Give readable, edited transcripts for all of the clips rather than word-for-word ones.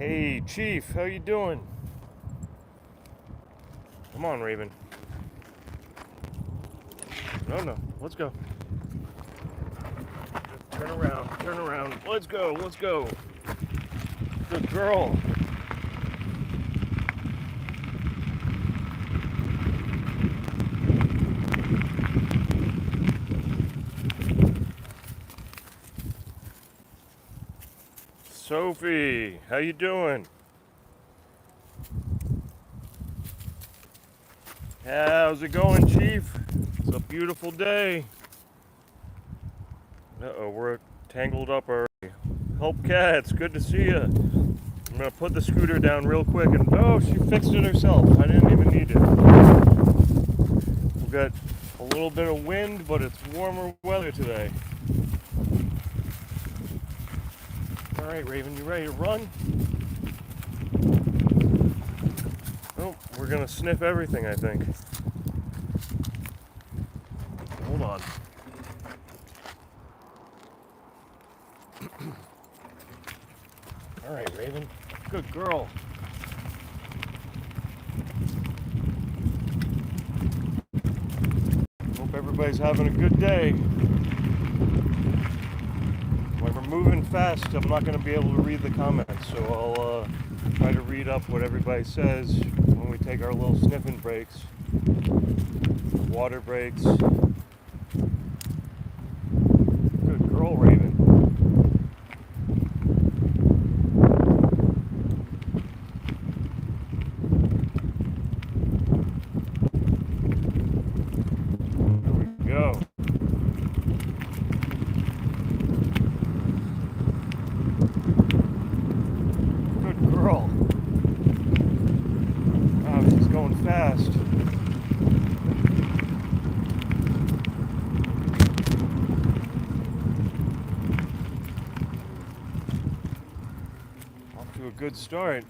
Hey, Chief, how you doing? Come on, Raven. No, let's go. Turn around. Let's go. Good girl. Sophie, how you doing? How's it going, Chief? It's a beautiful day. Uh-oh, we're tangled up already. Help cats, good to see you. I'm gonna put the scooter down real quick and oh, she fixed it herself. I didn't even need it. We've got a little bit of wind, but it's warmer weather today. All right, Raven, you ready to run? Oh, we're gonna sniff everything, I think. Hold on. All right, Raven. Good girl. Hope everybody's having a good day. When we're moving fast, I'm not going to be able to read the comments, so I'll try to read up what everybody says when we take our little sniffing breaks, water breaks. Good girl, Raven. There we go. Good girl. Wow, she's going fast. Off to a good start.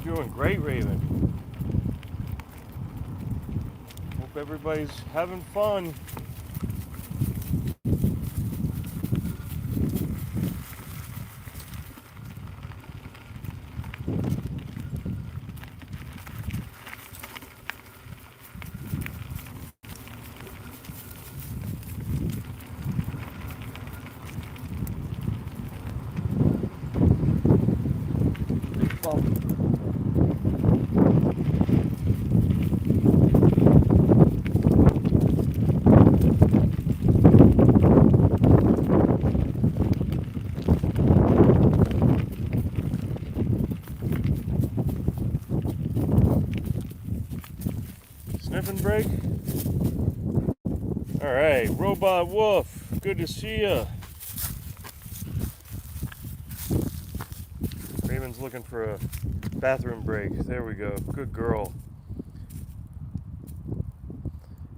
You're doing great, Raven. Hope everybody's having fun. Sniffing break? Alright, Robot Wolf, good to see ya. Raven's looking for a bathroom break. There we go. Good girl.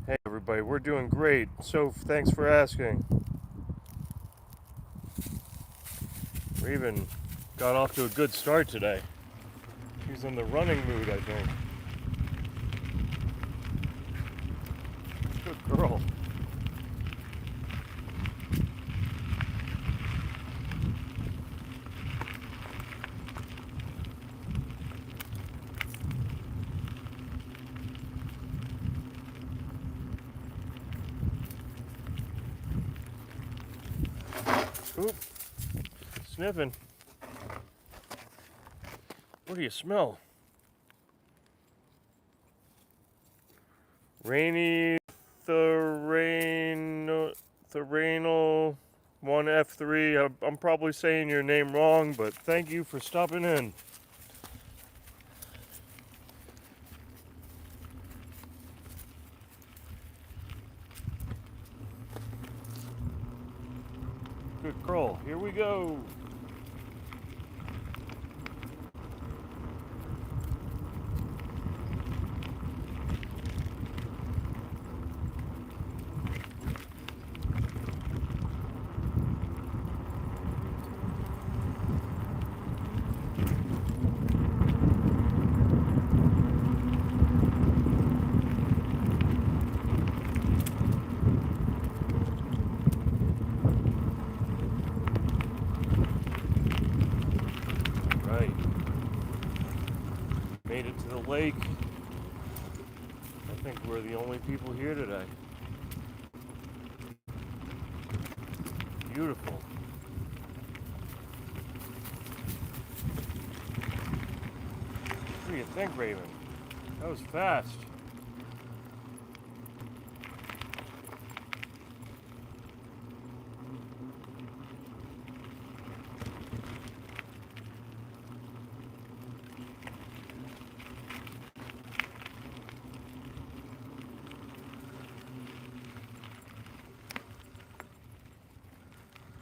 Hey everybody, we're doing great. So thanks for asking. Raven got off to a good start today. She's in the running mood, I think. Good girl. Oop. Sniffing. What do you smell? Rainy, Therainal F3. I'm probably saying your name wrong, but thank you for stopping in. Good girl. Here we go. Made it to the lake. I think we're the only people here today. Beautiful. What do you think, Raven? That was fast.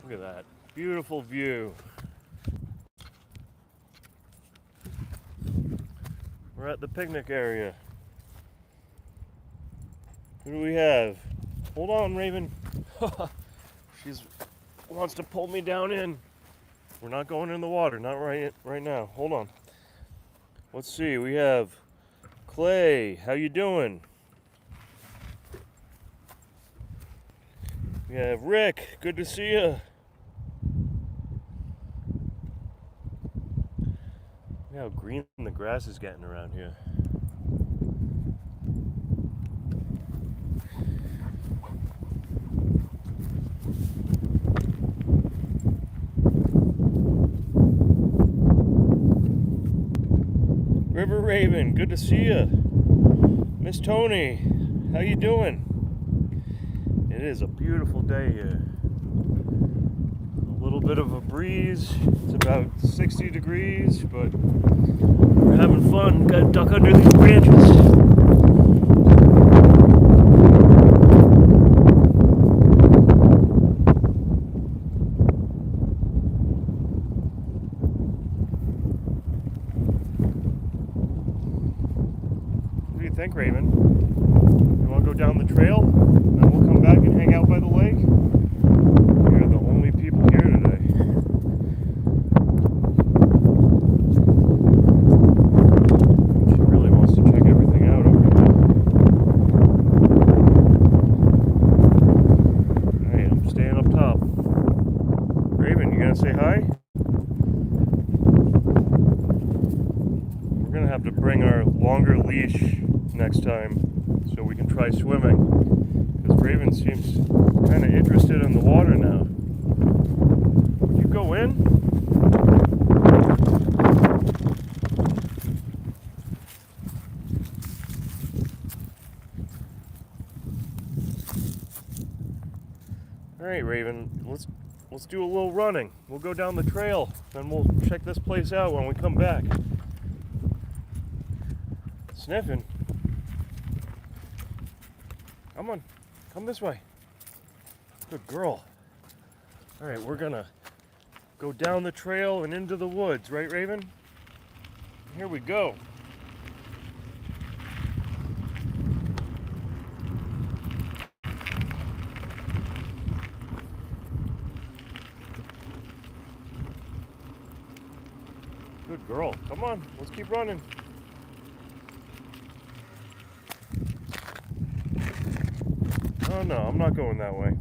Look at that. Beautiful view. We're at the picnic area. Who do we have? Hold on, Raven. She wants to pull me down in. We're not going in the water, not right now. Hold on. Let's see. We have Clay. How you doing? We have Rick. Good to see you. Look how green the grass is getting around here. River Raven, good to see you. Miss Tony, how you doing? It is a beautiful day here. A little bit of a breeze. It's about 60 degrees, but we're having fun. Got to duck under these branches. What do you think, Raven? You want to go down the trail? Then we'll come back and hang out by the lake? We're the only people here today. She really wants to check everything out over here. Alright, I'm staying up top. Raven, you gonna say hi? We're gonna have to bring our longer leash next time so we can try swimming, because Raven seems kind of interested in the water now. Would you go in? All right, Raven, let's do a little running. We'll go down the trail, then we'll check this place out when we come back. Sniffing. Come on, come this way. Good girl. All right, we're gonna go down the trail and into the woods, right, Raven? Here we go. Good girl. Come on, let's keep running. Oh no, I'm not going that way.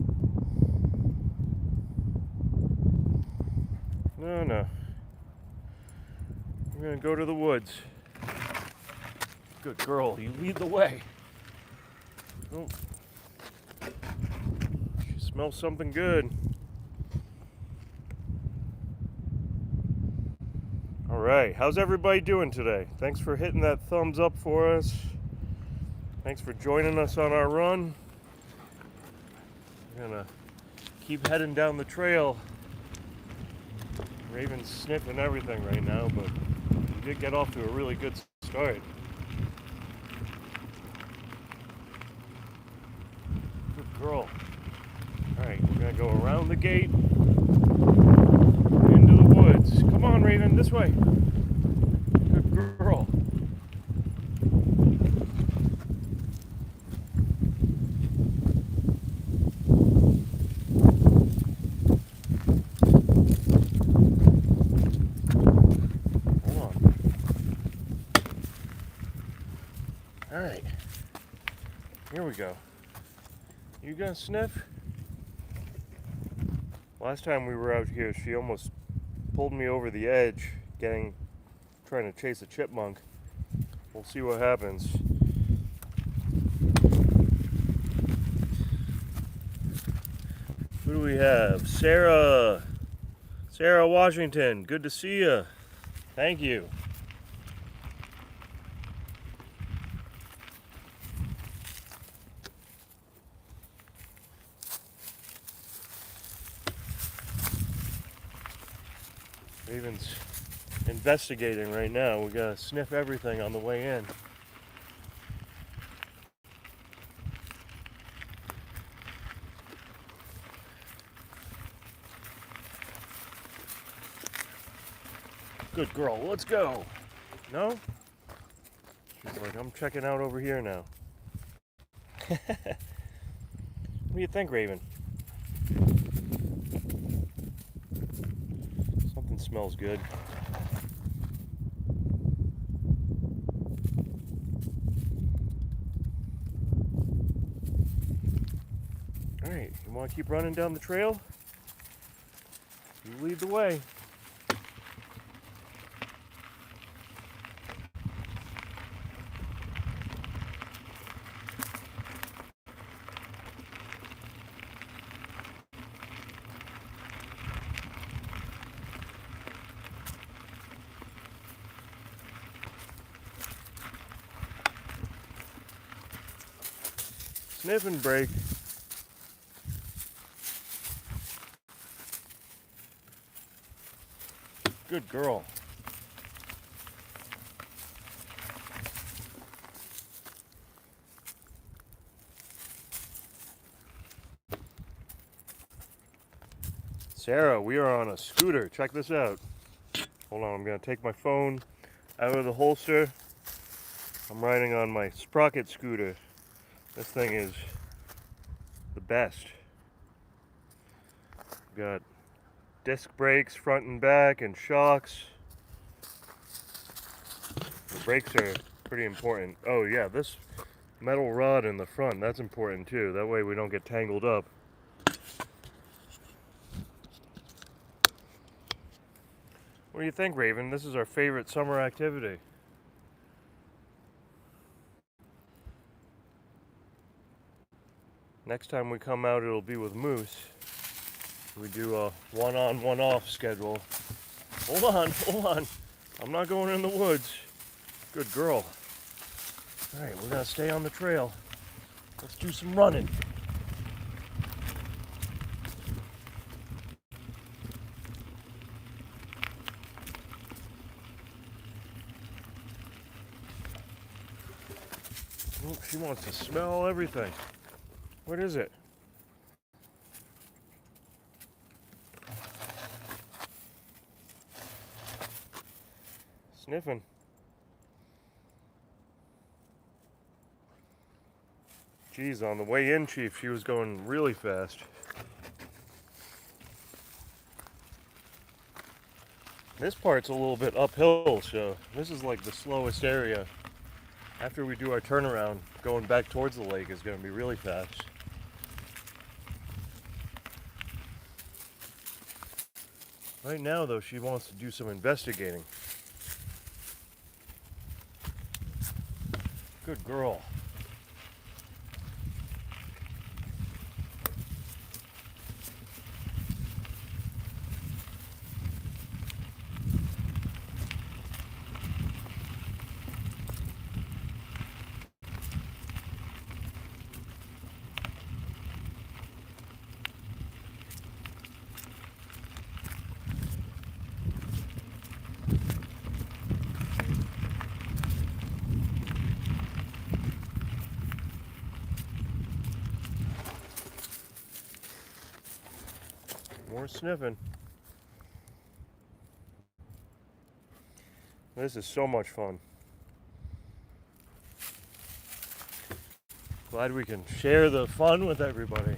No. We're gonna go to the woods. Good girl, you lead the way. Oh. She smells something good. All right, how's everybody doing today? Thanks for hitting that thumbs up for us. Thanks for joining us on our run. We're gonna keep heading down the trail. Raven's sniffing everything right now, but we did get off to a really good start. Good girl. Alright, we're gonna go around the gate into the woods. Come on, Raven, this way. Good girl. Alright, here we go. You gonna sniff? Last time we were out here, she almost pulled me over the edge, trying to chase a chipmunk. We'll see what happens. Who do we have? Sarah Washington, good to see you. Thank you. Raven's investigating right now. We gotta sniff everything on the way in. Good girl, let's go. No? She's like, I'm checking out over here now. What do you think, Raven? Something smells good. Alright, you want to keep running down the trail? You lead the way. Sniff and break. Good girl. Sarah, we are on a scooter. Check this out. Hold on, I'm going to take my phone out of the holster. I'm riding on my Sprocket scooter. This thing is the best. Got disc brakes front and back and shocks. The brakes are pretty important. Oh yeah, this metal rod in the front, that's important too. That way we don't get tangled up. What do you think, Raven? This is our favorite summer activity. Next time we come out, it'll be with Moose. We do a one-on, one-off schedule. Hold on. I'm not going in the woods. Good girl. All right, we're gonna stay on the trail. Let's do some running. Oh, she wants to smell everything. What is it? Sniffing. Geez, on the way in, Chief, she was going really fast. This part's a little bit uphill, so this is like the slowest area. After we do our turnaround, going back towards the lake is going to be really fast. Right now, though, she wants to do some investigating. Good girl. More sniffing. This is so much fun. Glad we can share the fun with everybody.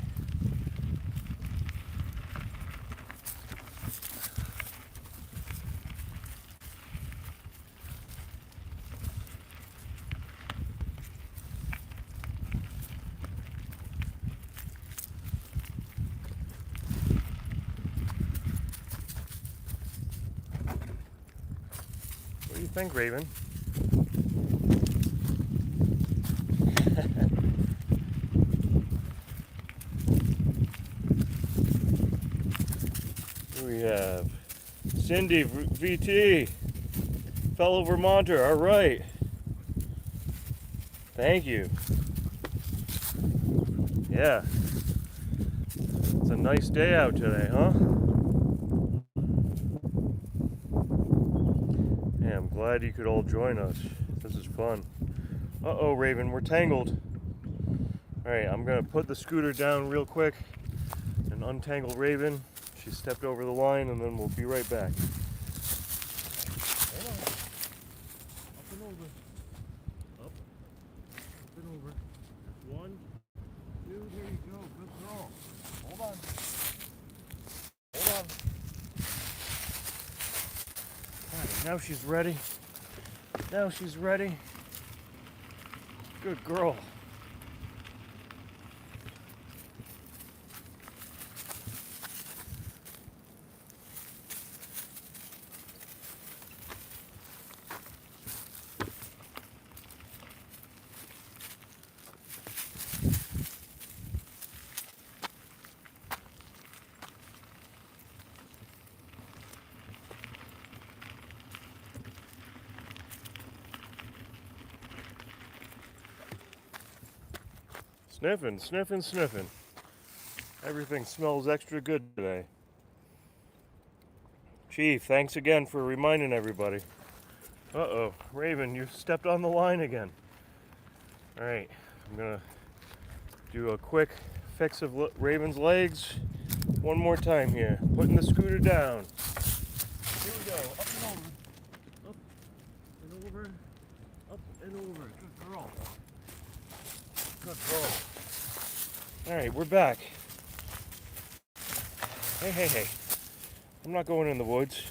What do you think, Raven? We have Cindy VT, fellow Vermonter. All right. Thank you. Yeah. It's a nice day out today, huh? Yeah, I'm glad you could all join us. This is fun. Uh-oh, Raven, we're tangled. All right, I'm gonna put the scooter down real quick and untangle Raven. She stepped over the line, and then we'll be right back. Hold on. Up and over. Up and over. One, two, there you go. Good girl. Hold on. Hold on. All right, now she's ready. Now she's ready. Good girl. Sniffing, sniffing, sniffing. Everything smells extra good today. Chief, thanks again for reminding everybody. Uh-oh, Raven, you stepped on the line again. All right, I'm gonna do a quick fix of Raven's legs one more time here. Putting the scooter down. Here we go, up and over. Up and over. Up and over. Good girl. Good girl. All right, we're back. Hey, hey, hey. I'm not going in the woods.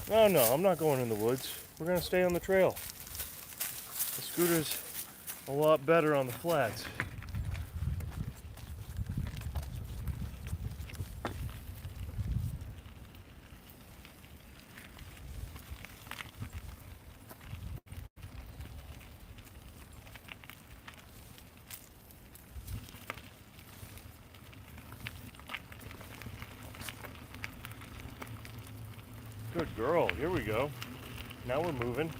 No, I'm not going in the woods. We're gonna stay on the trail. The scooter's a lot better on the flats. Good girl. Here we go. Now we're moving.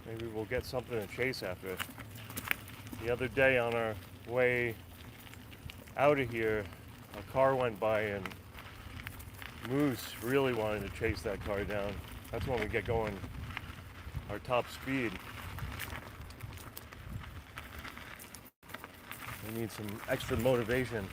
Maybe we'll get something to chase after. The other day on our way out of here, a car went by and Moose really wanted to chase that car down. That's when we get going our top speed. We need some extra motivation.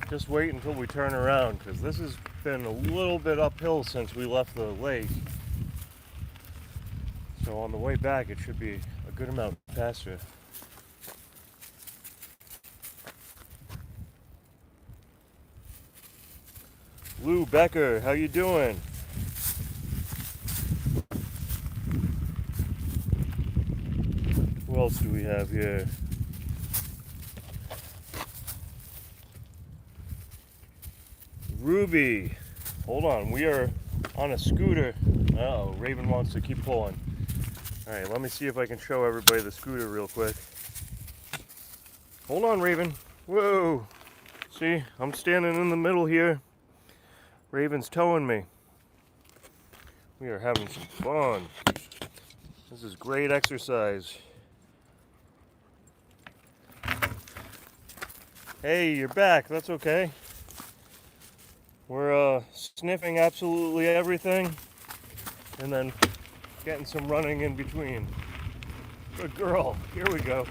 Just wait until we turn around, because this has been a little bit uphill since we left the lake. So on the way back, it should be a good amount faster. Lou Becker, how you doing? Who else do we have here? Ruby. Hold on, we are on a scooter. Uh-oh, Raven wants to keep pulling. All right, let me see if I can show everybody the scooter real quick. Hold on, Raven. Whoa. See, I'm standing in the middle here. Raven's towing me. We are having some fun. This is great exercise. Hey, you're back. That's okay. We're sniffing absolutely everything and then getting some running in between. Good girl. Here we go.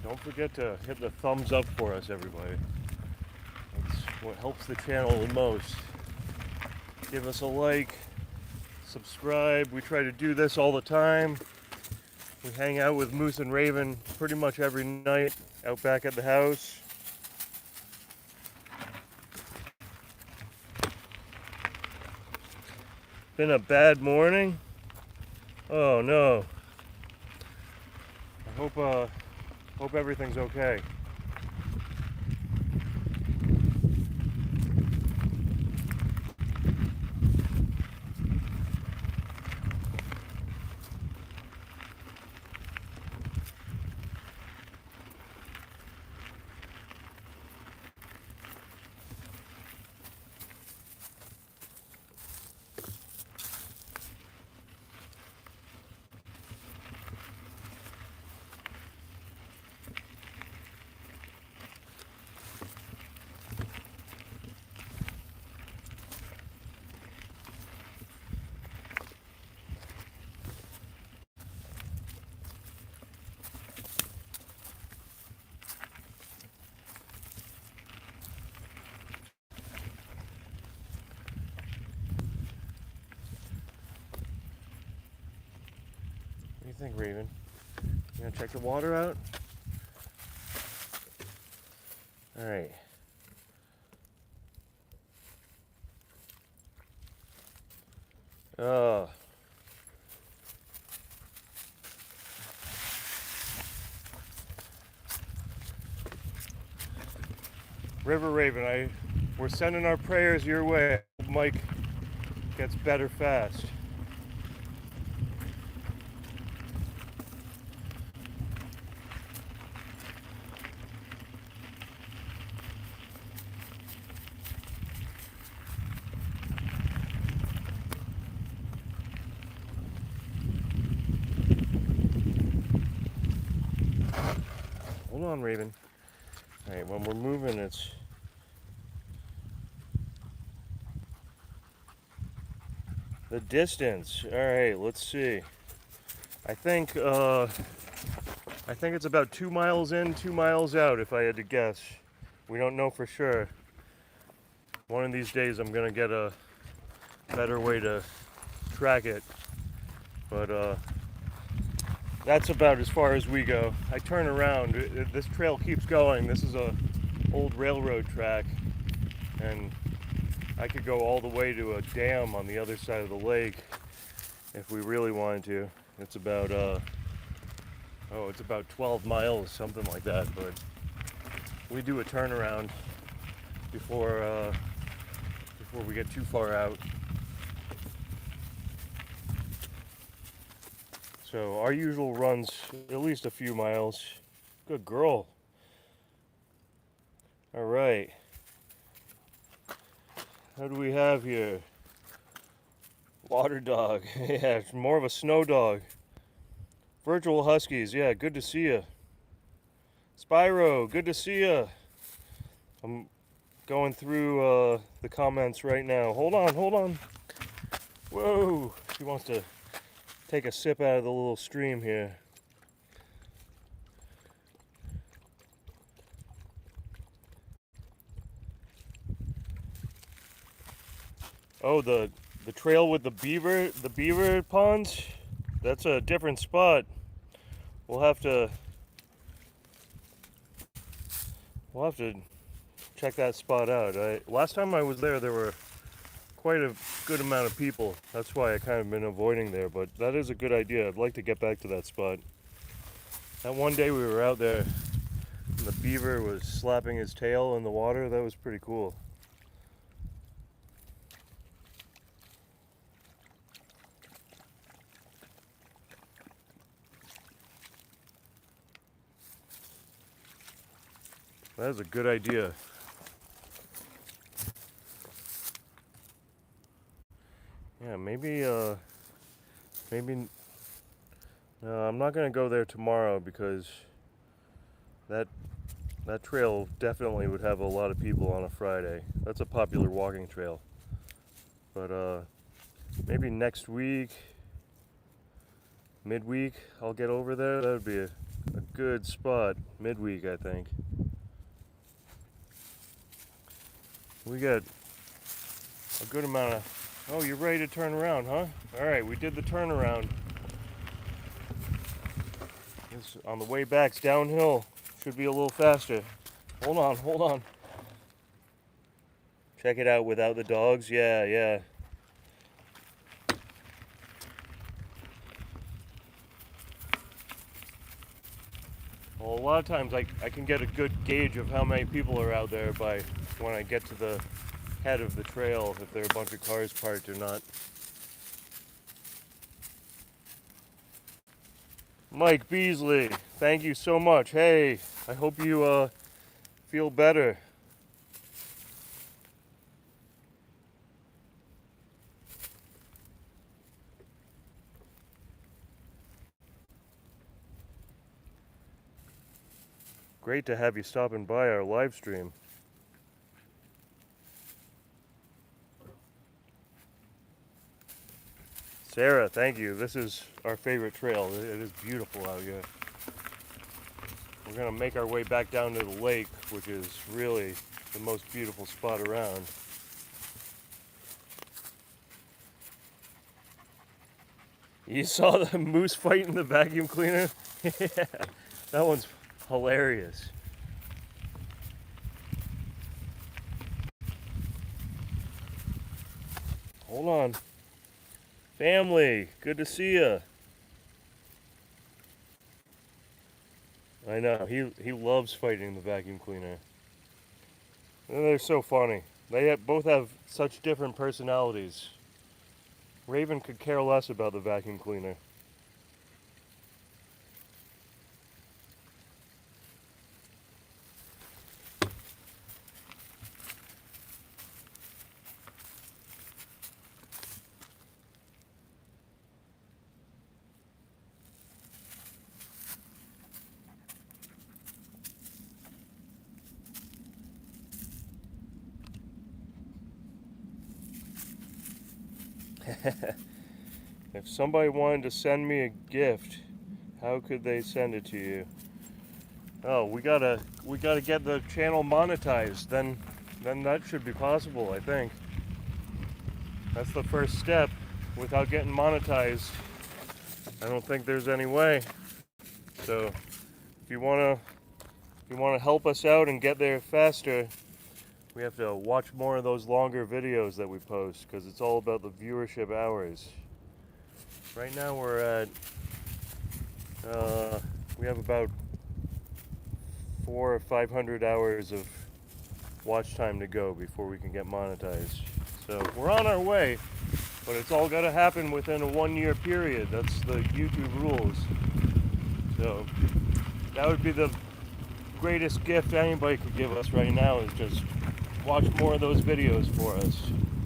Don't forget to hit the thumbs up for us, everybody. That's what helps the channel the most. Give us a like, subscribe. We try to do this all the time. We hang out with Moose and Raven pretty much every night out back at the house. Been a bad morning. Oh no. I hope everything's okay. What do you think, Raven? You gonna check the water out? All right. Oh. River Raven, we're sending our prayers your way. Mike gets better fast. Hold on, Raven. All right, when we're moving, it's the distance. All right, let's see. I think it's about 2 miles in, 2 miles out, if I had to guess. We don't know for sure. One of these days, I'm gonna get a better way to track it, but that's about as far as we go. I turn around. This trail keeps going. This is a old railroad track, and I could go all the way to a dam on the other side of the lake if we really wanted to. It's about it's about 12 miles, something like that. But we do a turnaround before we get too far out. So our usual run's at least a few miles. Good girl. All right. What do we have here? Water dog. Yeah, it's more of a snow dog. Virtual Huskies. Yeah, good to see you. Spyro, good to see you. I'm going through the comments right now. Hold on. Whoa. She wants to take a sip out of the little stream here. Oh, the trail with the beaver ponds? That's a different spot. We'll have to check that spot out. Last time I was there were quite a good amount of people. That's why I kind of been avoiding there, but that is a good idea. I'd like to get back to that spot. That one day we were out there and the beaver was slapping his tail in the water. That was pretty cool. That is a good idea. Yeah, maybe no, I'm not gonna go there tomorrow because that trail definitely would have a lot of people on a Friday. That's a popular walking trail. But maybe next week, midweek, I'll get over there. That would be a good spot. Midweek, I think. We got a good amount of... Oh, you're ready to turn around, huh? All right, we did the turnaround. This, on the way back, it's downhill. Should be a little faster. Hold on, hold on. Check it out without the dogs. Yeah, yeah. Well, a lot of times I can get a good gauge of how many people are out there by when I get to the head of the trail, if there are a bunch of cars parked or not. Mike Beasley, thank you so much. Hey, I hope you feel better. Great to have you stopping by our live stream. Sarah, thank you. This is our favorite trail. It is beautiful out here. We're gonna make our way back down to the lake, which is really the most beautiful spot around. You saw the moose fighting the vacuum cleaner? Yeah, that one's hilarious. Hold on. Family, good to see you. I know, he loves fighting the vacuum cleaner. And they're so funny. They both have such different personalities. Raven could care less about the vacuum cleaner. If somebody wanted to send me a gift, how could they send it to you? Oh, we gotta get the channel monetized. Then that should be possible, I think. That's the first step. Without getting monetized, I don't think there's any way. So, if you wanna help us out and get there faster, we have to watch more of those longer videos that we post because it's all about the viewership hours. Right now we're at, we have about 400 or 500 hours of watch time to go before we can get monetized. So we're on our way, but it's all got to happen within a 1-year period. That's the YouTube rules. So that would be the greatest gift anybody could give us right now, is just watch more of those videos for us.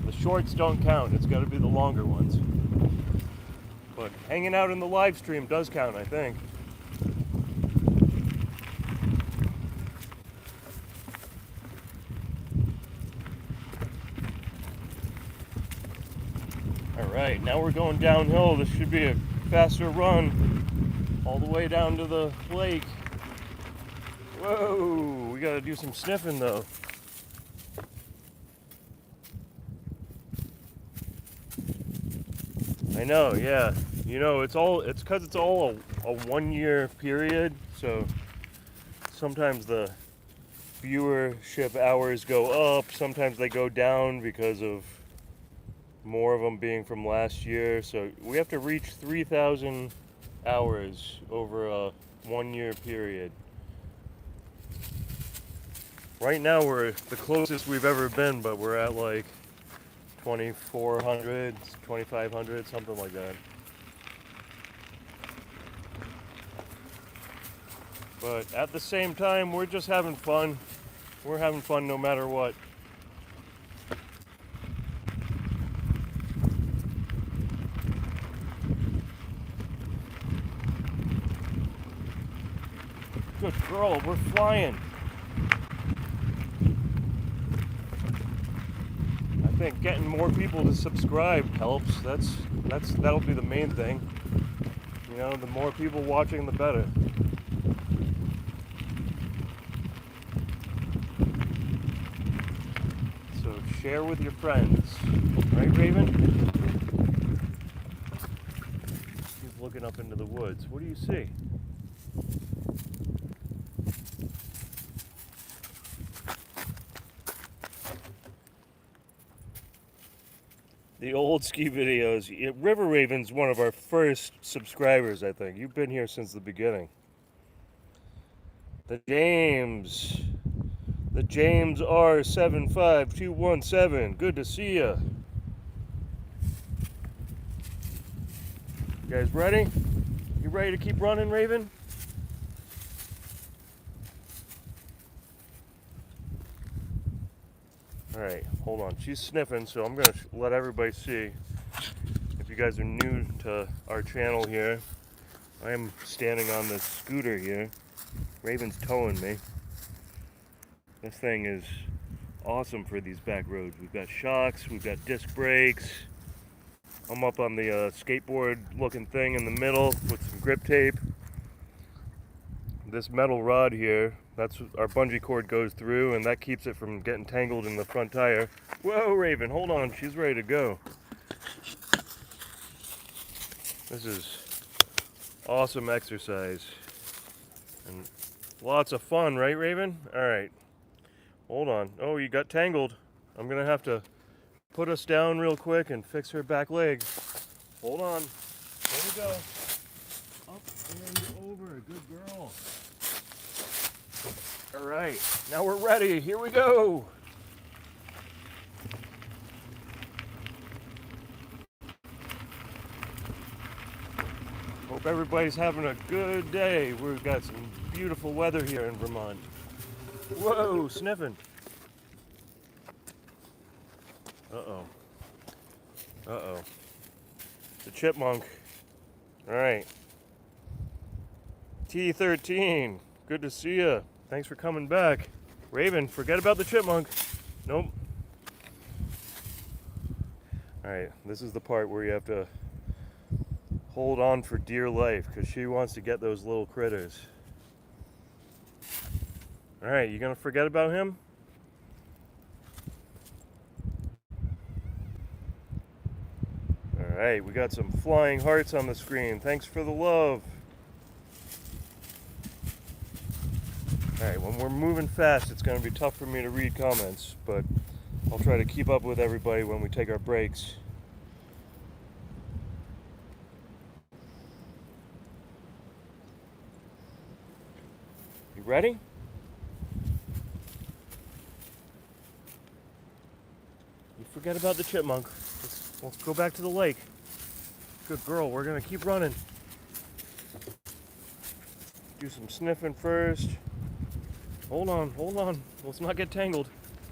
The shorts don't count. It's got to be the longer ones. But hanging out in the live stream does count, I think. Alright, now we're going downhill. This should be a faster run all the way down to the lake. Whoa, we gotta do some sniffing though. I know, yeah. You know, it's because it's all a 1-year period, so sometimes the viewership hours go up, sometimes they go down because of more of them being from last year. So we have to reach 3,000 hours over a 1 year period. Right now we're the closest we've ever been, but we're at like 2,400, 2,500, something like that. But at the same time, we're just having fun. We're having fun no matter what. Good girl, we're flying. I think getting more people to subscribe helps. That'll be the main thing. You know, the more people watching, the better. So share with your friends. Right, Raven? He's looking up into the woods. What do you see? The old ski videos. River Raven's one of our first subscribers, I think. You've been here since the beginning. The James R75217. Good to see ya. You guys ready? You ready to keep running, Raven? Alright, hold on. She's sniffing, so I'm going to let everybody see. If you guys are new to our channel here, I am standing on this scooter here. Raven's towing me. This thing is awesome for these back roads. We've got shocks, we've got disc brakes. I'm up on the skateboard looking thing in the middle with some grip tape. This metal rod here, that's our bungee cord goes through, and that keeps it from getting tangled in the front tire. Whoa, Raven, hold on, she's ready to go. This is awesome exercise and lots of fun, right, Raven? All right, hold on. Oh, you got tangled. I'm gonna have to put us down real quick and fix her back leg. Hold on. There we go. Up and over. Good girl. All right, now we're ready. Here we go. Hope everybody's having a good day. We've got some beautiful weather here in Vermont. Whoa, sniffing. Uh-oh. Uh-oh. The chipmunk. All right. T13. Good to see ya. Thanks for coming back. Raven, forget about the chipmunk. Nope. All right, this is the part where you have to hold on for dear life because she wants to get those little critters. All right, you gonna forget about him? All right, we got some flying hearts on the screen. Thanks for the love. All right, when we're moving fast, it's gonna be tough for me to read comments, but I'll try to keep up with everybody when we take our breaks. You ready? You forget about the chipmunk. Let's go back to the lake. Good girl, we're gonna keep running. Do some sniffing first. Hold on. Let's not get tangled.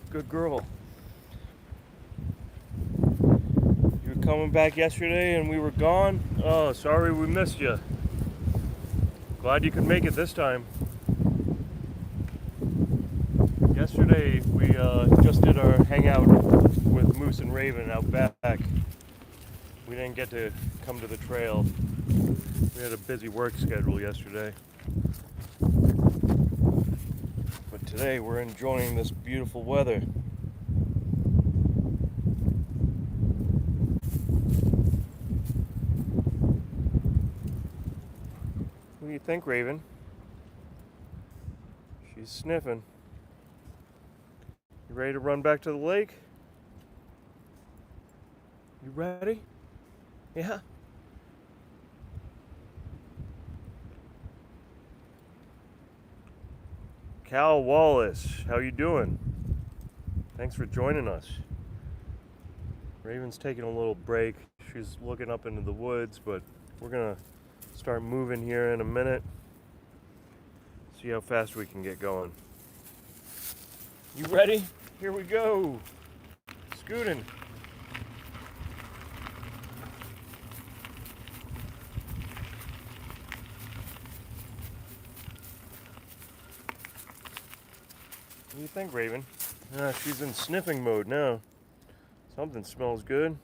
Good girl. You were coming back yesterday and we were gone? Oh, sorry we missed you. Glad you could make it this time. Yesterday we just did our hangout with Moose and Raven out back. We didn't get to come to the trail. We had a busy work schedule yesterday. But today we're enjoying this beautiful weather. What do you think, Raven? She's sniffing. You ready to run back to the lake? You ready? Yeah? Cal Wallace, how you doing? Thanks for joining us. Raven's taking a little break. She's looking up into the woods, but we're gonna start moving here in a minute. See how fast we can get going. You ready? Here we go. Scooting. What do you think, Raven? She's in sniffing mode now. Something smells good.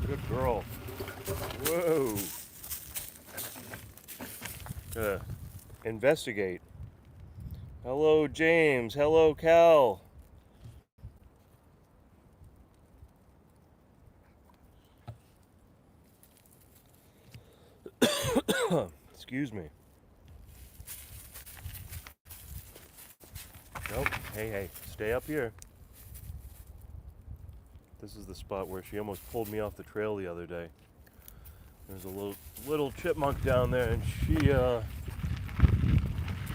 Good girl. Whoa. Investigate. Hello, James. Hello, Cal. Excuse me. Nope. Hey, stay up here. This is the spot where she almost pulled me off the trail the other day. There's a little chipmunk down there, and she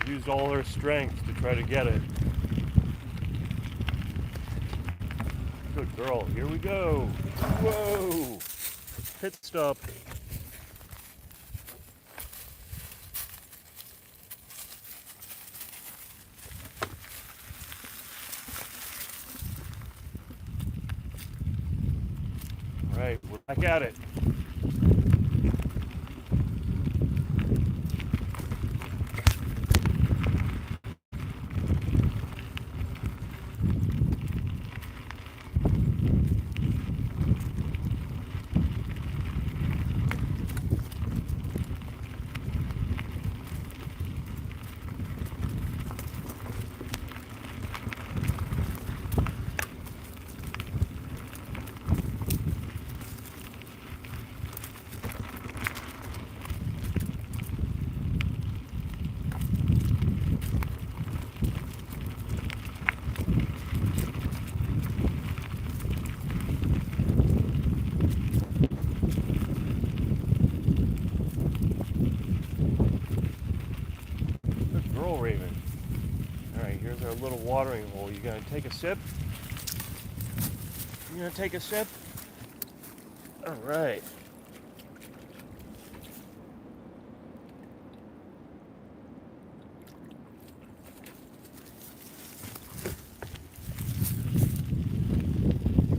used all her strength to try to get it. Good girl. Here we go. Whoa! Pit stop. All right, we're back at it. Raven. All right, here's our little watering hole. You gonna take a sip? You gonna take a sip? All right.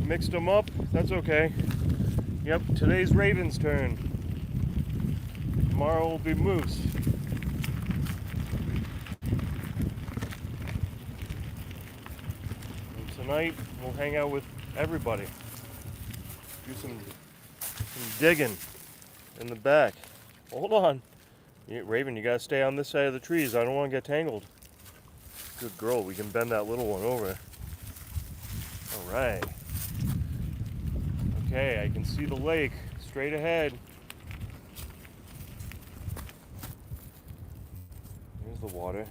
Mixed them up. That's okay. Yep, today's Raven's turn. Tomorrow will be Moose. Tonight we'll hang out with everybody. Do some digging in the back. Hold on. Raven, you gotta stay on this side of the trees. I don't want to get tangled. Good girl, we can bend that little one over. Alright. Okay, I can see the lake straight ahead. Here's the water.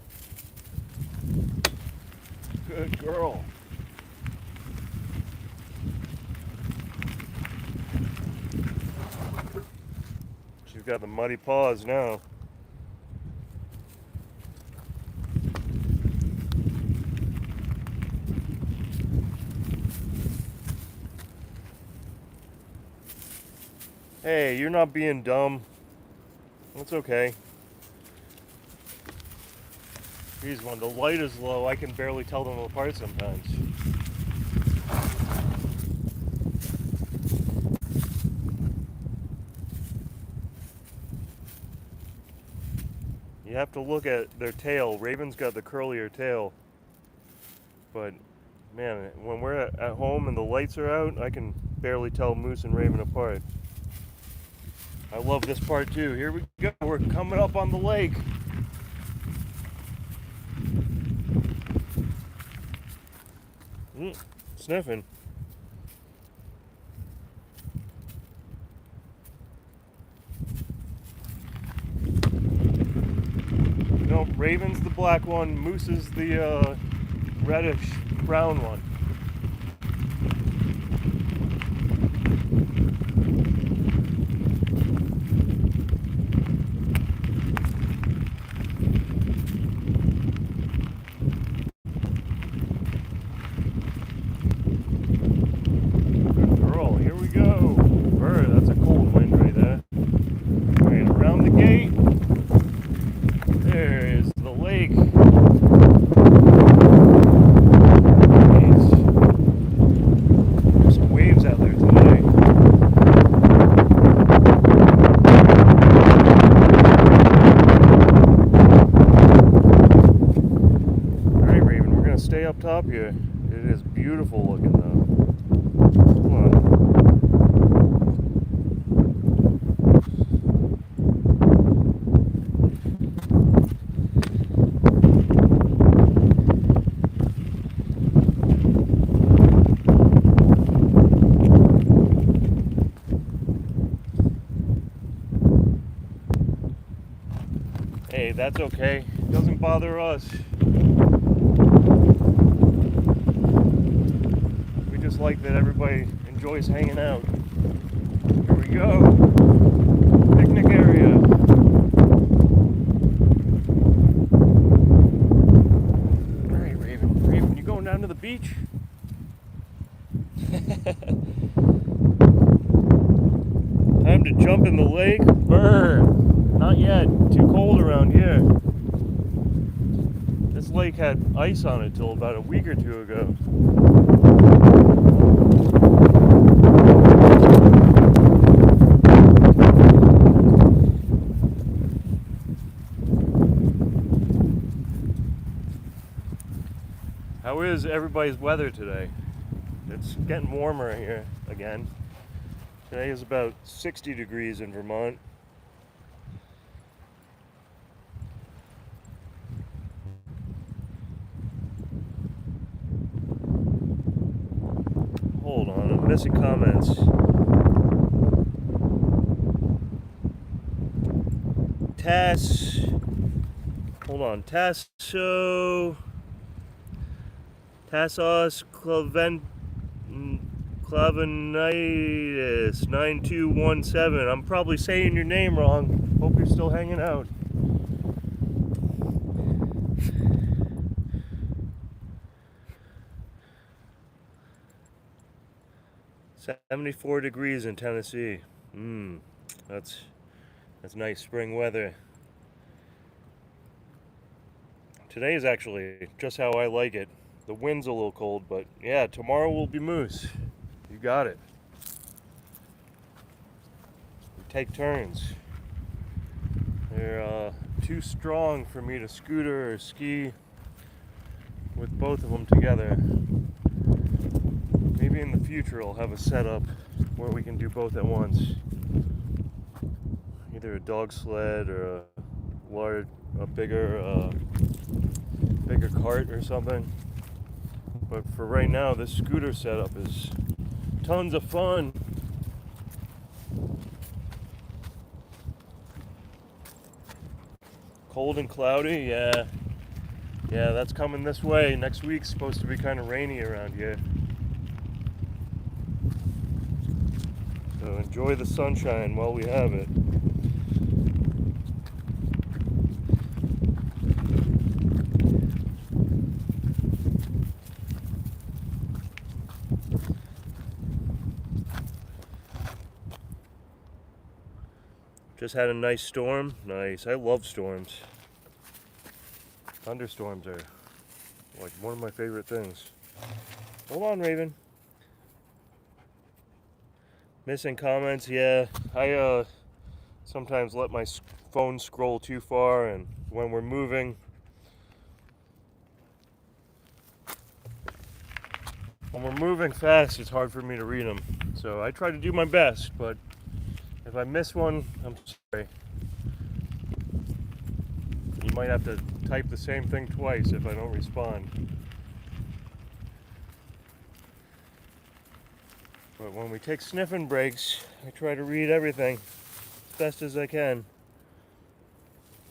Good girl. She's got the muddy paws now. Hey, you're not being dumb. That's okay. Geez, when the light is low, I can barely tell them apart sometimes. You have to look at their tail. Raven's got the curlier tail. But, man, when we're at home and the lights are out, I can barely tell Moose and Raven apart. I love this part too. Here we go. We're coming up on the lake. Sniffing. Raven's the black one, Moose is the reddish brown one. Good girl, here we go. Bird, that's a cold wind right there. Alright, around the gate. There is the lake. There's some waves out there today. Alright, Raven, we're going to stay up top here. It is beautiful looking though. Come on. Hey, that's okay. It doesn't bother us. We just like that everybody enjoys hanging out. Here we go. Picnic area. Alright, Raven. Raven, you going down to the beach? Time to jump in the lake? Brr. Not yet. Too cold around here. This lake had ice on it till about a week or two ago. How is everybody's weather today? It's getting warmer here again. Today is about 60 degrees in Vermont. Hold on, I'm missing comments. Hold on, Tassos Clavinitis 9217. I'm probably saying your name wrong. Hope you're still hanging out. "74 degrees in Tennessee. That's nice spring weather. Today is actually just how I like it. The wind's a little cold, but yeah, tomorrow will be moose. You got it. We take turns. They're too strong for me to scooter or ski with both of them together. Maybe in the future I'll have a setup where we can do both at once. Either a dog sled or a bigger cart or something. But for right now, this scooter setup is tons of fun. Cold and cloudy, yeah. Yeah, that's coming this way. Next week's supposed to be kind of rainy around here. So enjoy the sunshine while we have it. Just had a nice storm. Nice. I love storms. Thunderstorms are like one of my favorite things. Hold on, Raven. Missing comments, yeah. I sometimes let my phone scroll too far, and when we're moving, fast, it's hard for me to read them. So I try to do my best, but if I miss one, I'm sorry. You might have to type the same thing twice if I don't respond. But when we take sniffing breaks, I try to read everything as best as I can.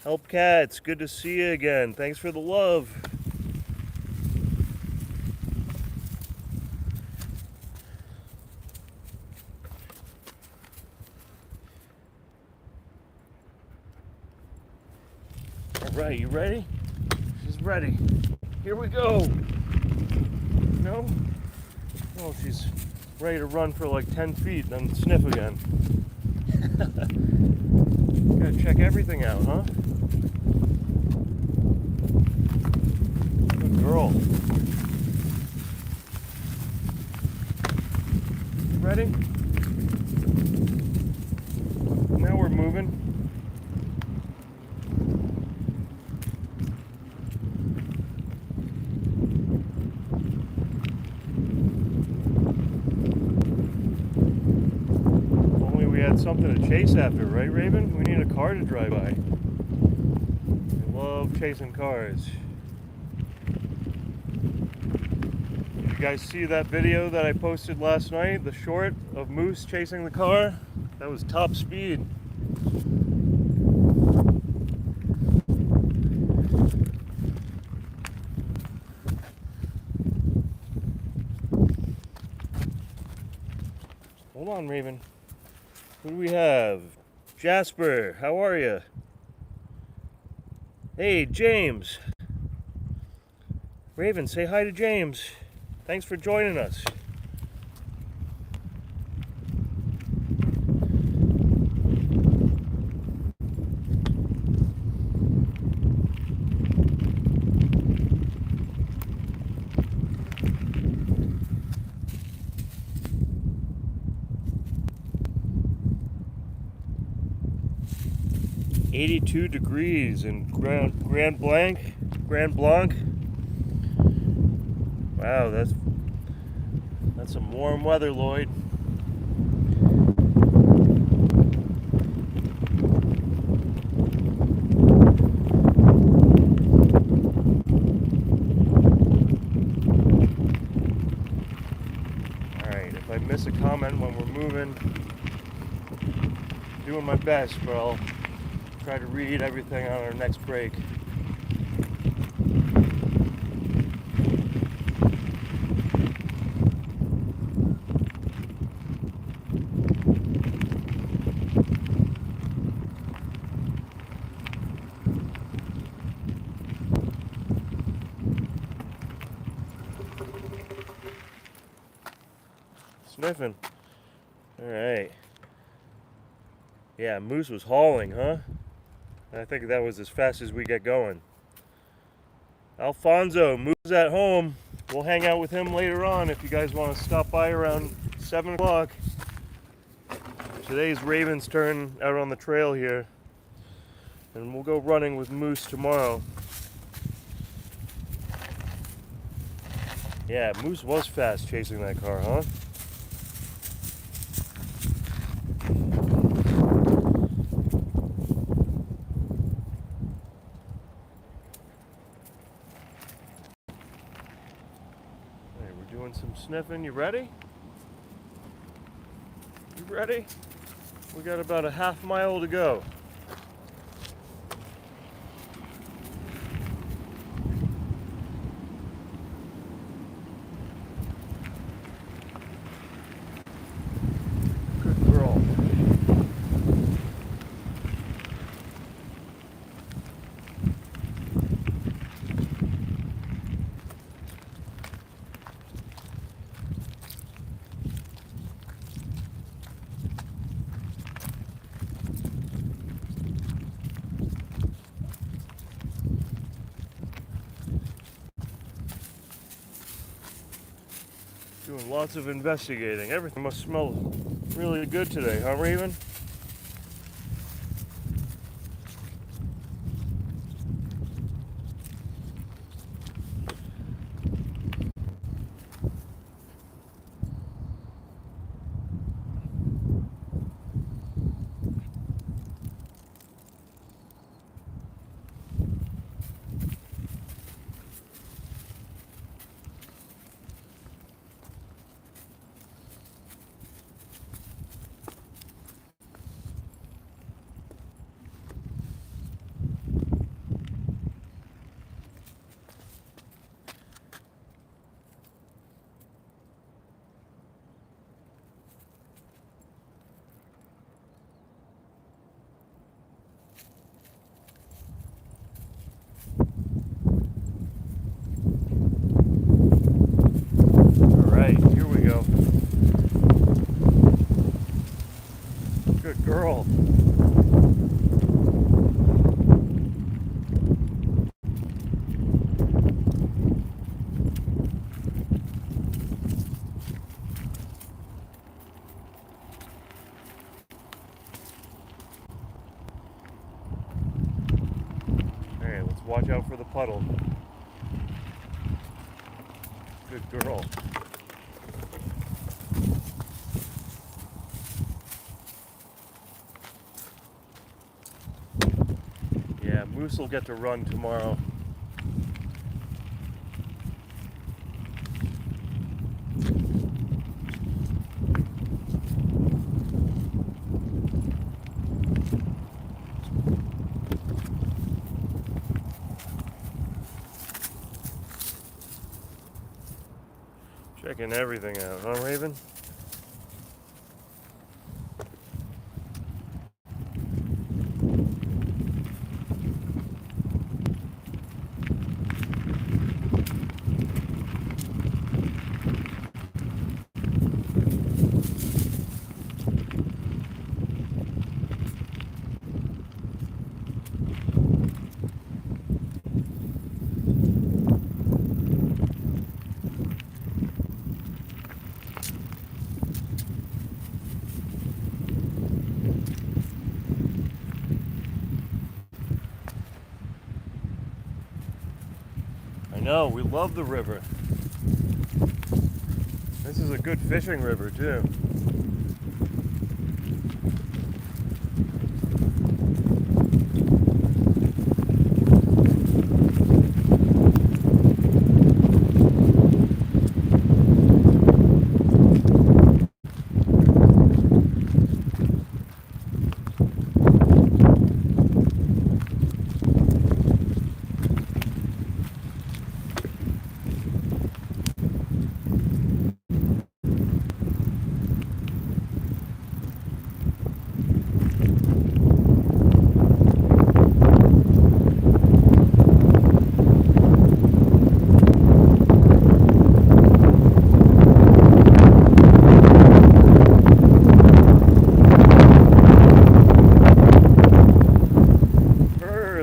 Help Cats, good to see you again. Thanks for the love. Alright, you ready? She's ready. Here we go. No? Oh, she's ready to run for like 10 feet, then sniff again. Gotta check everything out, huh? Good girl. You ready? Now we're moving. Only we had something to chase after, right, Raven? We need a car to drive by. I love chasing cars. You guys see that video that I posted last night, the short of Moose chasing the car? That was top speed. Hold on, Raven. Who do we have? Jasper, how are you? Hey, James. Raven, say hi to James. Thanks for joining us. "82 degrees in Grand Blanc. Wow, that's some warm weather, Lloyd. Alright, if I miss a comment when we're moving, doing my best, but I'll try to read everything on our next break. Sniffing. Alright. Yeah, Moose was hauling, huh? I think that was as fast as we get going. Alfonso, Moose's at home. We'll hang out with him later on if you guys want to stop by around 7 o'clock. Today's Raven's turn out on the trail here. And we'll go running with Moose tomorrow. Yeah, Moose was fast chasing that car, huh? Doing some sniffing. You ready? You ready? We got about a half mile to go. Good girl. Doing lots of investigating. Everything must smell really good today, huh, Raven? girl. Alright, let's watch out for the puddle. Good girl. Yeah, Moose will get to run tomorrow. Checking everything out, huh, Raven? I know, we love the river. This is a good fishing river, too.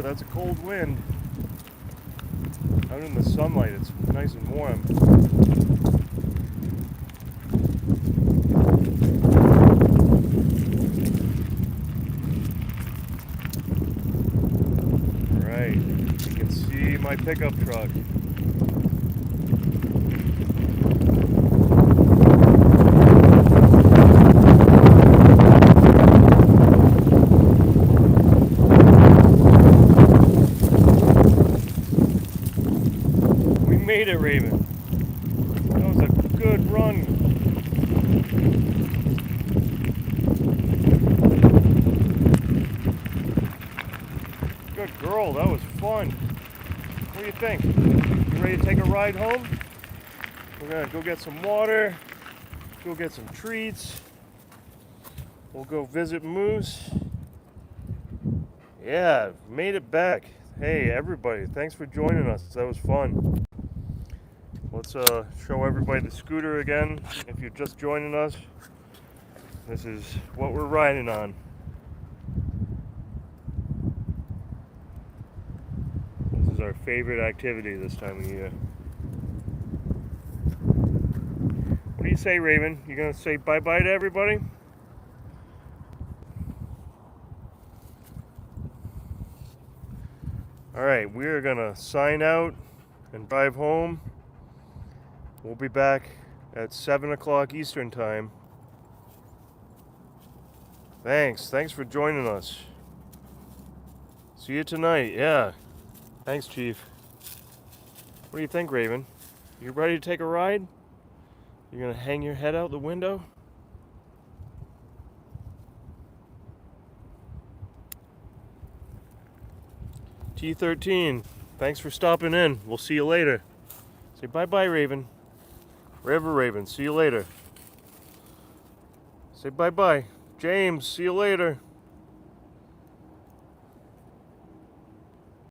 That's a cold wind. Out in the sunlight, it's nice and warm. Alright, you can see my pickup truck. Made it, Raven. That was a good run. Good girl, that was fun. What do you think? You ready to take a ride home? We're gonna go get some water, go get some treats. We'll go visit Moose. Yeah, made it back. Hey, everybody, thanks for joining us. That was fun. Let's show everybody the scooter again. If you're just joining us, this is what we're riding on. This is our favorite activity this time of year. What do you say, Raven? You gonna say bye-bye to everybody? Alright, we're gonna sign out and drive home. We'll be back at 7 o'clock Eastern time. Thanks for joining us. See you tonight, yeah. Thanks, Chief. What do you think, Raven? You ready to take a ride? You're gonna hang your head out the window? T13, thanks for stopping in. We'll see you later. Say bye-bye, Raven. River Raven, see you later. Say bye-bye. James, see you later.